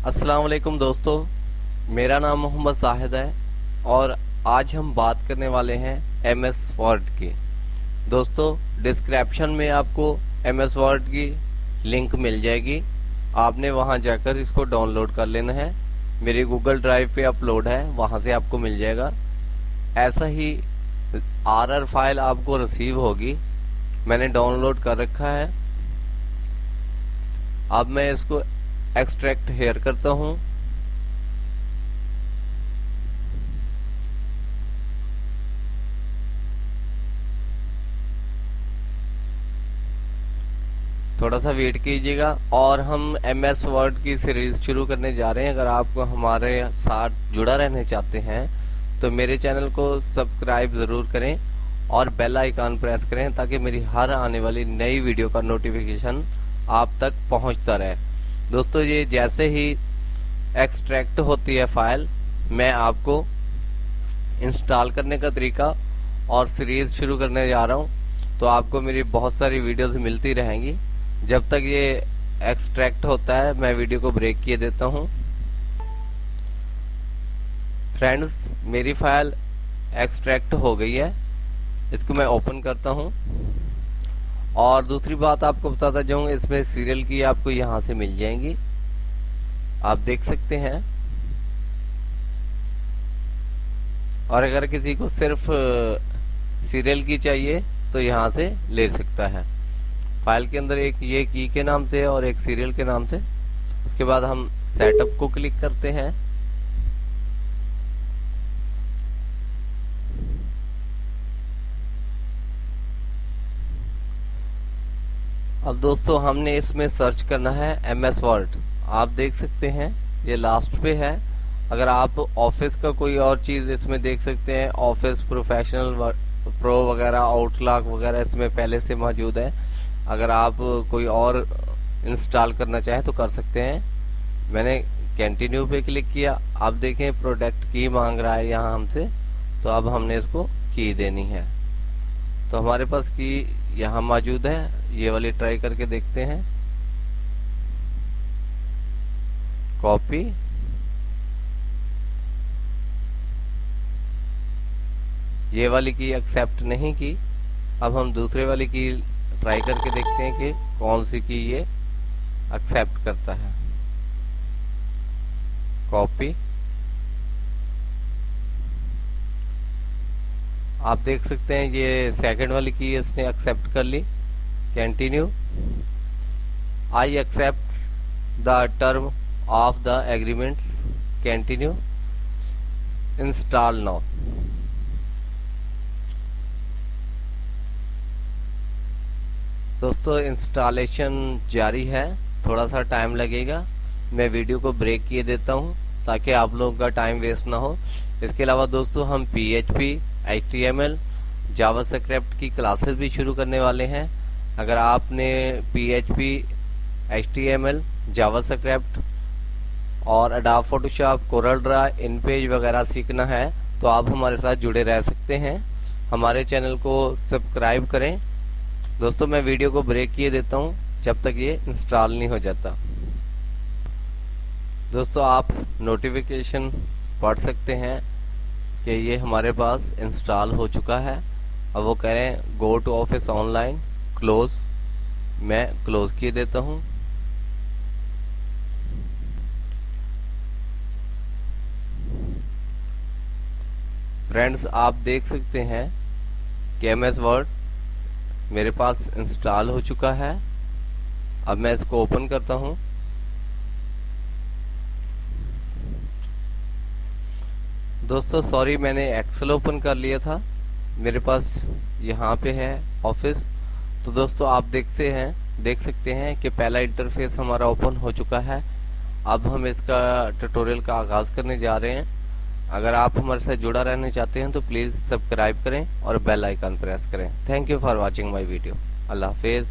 अस्सलाम वालेकुम दोस्तों, मेरा नाम मोहम्मद जाहिद है और आज हम बात करने वाले हैं एमएस वर्ड की। दोस्तों, डिस्क्रिप्शन में आपको एमएस वर्ड की लिंक मिल जाएगी। आपने वहां जाकर इसको डाउनलोड कर लेना है। मेरी गूगल ड्राइव पे अपलोड है, वहां से आपको मिल जाएगा। ऐसा ही आरआर फाइल आपको रिसीव होगी। मैंने डाउनलोड कर रखा है। अब मैं इसको एक्सट्रैक्ट हेयर करता हूं। थोड़ा सा वेट कीजिएगा और हम एमएस वर्ड की सीरीज शुरू करने जा रहे हैं। अगर आप हमारे साथ जुड़ा रहने चाहते हैं तो मेरे चैनल को सब्सक्राइब जरूर करें और बेल आइकन प्रेस करें ताकि मेरी हर आने वाली नई वीडियो का नोटिफिकेशन आप तक पहुंचता रहे। दोस्तों, ये जैसे ही एक्सट्रैक्ट होती है फाइल, मैं आपको इंस्टॉल करने का तरीका और सीरीज शुरू करने जा रहा हूं। तो आपको मेरी बहुत सारी वीडियोस मिलती रहेंगी। जब तक ये एक्सट्रैक्ट होता है मैं वीडियो को ब्रेक किए देता हूं। फ्रेंड्स, मेरी फाइल एक्सट्रैक्ट हो गई है। इसको मैं ओपन करता हूं और दूसरी बात आपको बताता जाऊंगा, इसमें सीरियल की आपको यहां से मिल जाएंगी, आप देख सकते हैं। और अगर किसी को सिर्फ सीरियल की चाहिए तो यहां से ले सकता है। फाइल के अंदर एक ये की के नाम से और एक सीरियल के नाम से। उसके बाद हम सेटअप को क्लिक करते हैं। अब दोस्तों, हमने इसमें सर्च करना है एमएस वर्ड। आप देख सकते हैं ये लास्ट पे है। अगर आप ऑफिस का कोई और चीज इसमें देख सकते हैं, ऑफिस प्रोफेशनल प्रो वगैरह, आउटलॉक वगैरह इसमें पहले से मौजूद है। अगर आप कोई और इंस्टॉल करना चाहें तो कर सकते हैं। मैंने कंटिन्यू पे क्लिक किया। आप देखें प्रोडक्ट की मांग रहा है यहाँ हमसे, तो अब हमने इसको की देनी है। तो हमारे पास की यहाँ मौजूद है। ये वाली ट्राई करके देखते हैं। कॉपी, ये वाली की एक्सेप्ट नहीं की। अब हम दूसरे वाली की ट्राई करके देखते हैं कि कौन सी की ये एक्सेप्ट करता है। कॉपी, आप देख सकते हैं ये सेकंड वाली की इसने एक्सेप्ट कर ली। Continue, I accept the term of the agreements. Continue, install now. दोस्तों, इंस्टॉलेशन जारी है, थोड़ा सा टाइम लगेगा। मैं वीडियो को ब्रेक किए देता हूं ताकि आप लोगों का टाइम वेस्ट ना हो। इसके अलावा दोस्तों, हम PHP, HTML, जावास्क्रिप्ट की क्लासेस भी शुरू करने वाले हैं। अगर आपने PHP, HTML, जावास्क्रिप्ट और एडोब फोटोशॉप, कोरल ड्रा, इनपेज वगैरह सीखना है तो आप हमारे साथ जुड़े रह सकते हैं। हमारे चैनल को सब्सक्राइब करें। दोस्तों, मैं वीडियो को ब्रेक किए देता हूं जब तक ये इंस्टॉल नहीं हो जाता। दोस्तों, आप नोटिफिकेशन पढ़ सकते हैं कि ये हमारे पास इंस्टॉल हो चुका है। अब वो कह रहे हैं go to office online, close. मैं क्लोज किए देता हूं। फ्रेंड्स, आप देख सकते हैं कि एमएस वर्ड मेरे पास इंस्टॉल हो चुका है। अब मैं इसको ओपन करता हूं। दोस्तों सॉरी, मैंने एक्सेल ओपन कर लिया था। मेरे पास यहाँ पे है ऑफिस। तो दोस्तों, आप देख सकते हैं कि पहला इंटरफेस हमारा ओपन हो चुका है। अब हम इसका ट्यूटोरियल का आगाज करने जा रहे हैं। अगर आप हमारे साथ जुड़ा रहना चाहते हैं तो प्लीज सब्सक्राइब करें और बेल आइकन प्रेस करें। Thank you for watching my video. Allah Hafiz.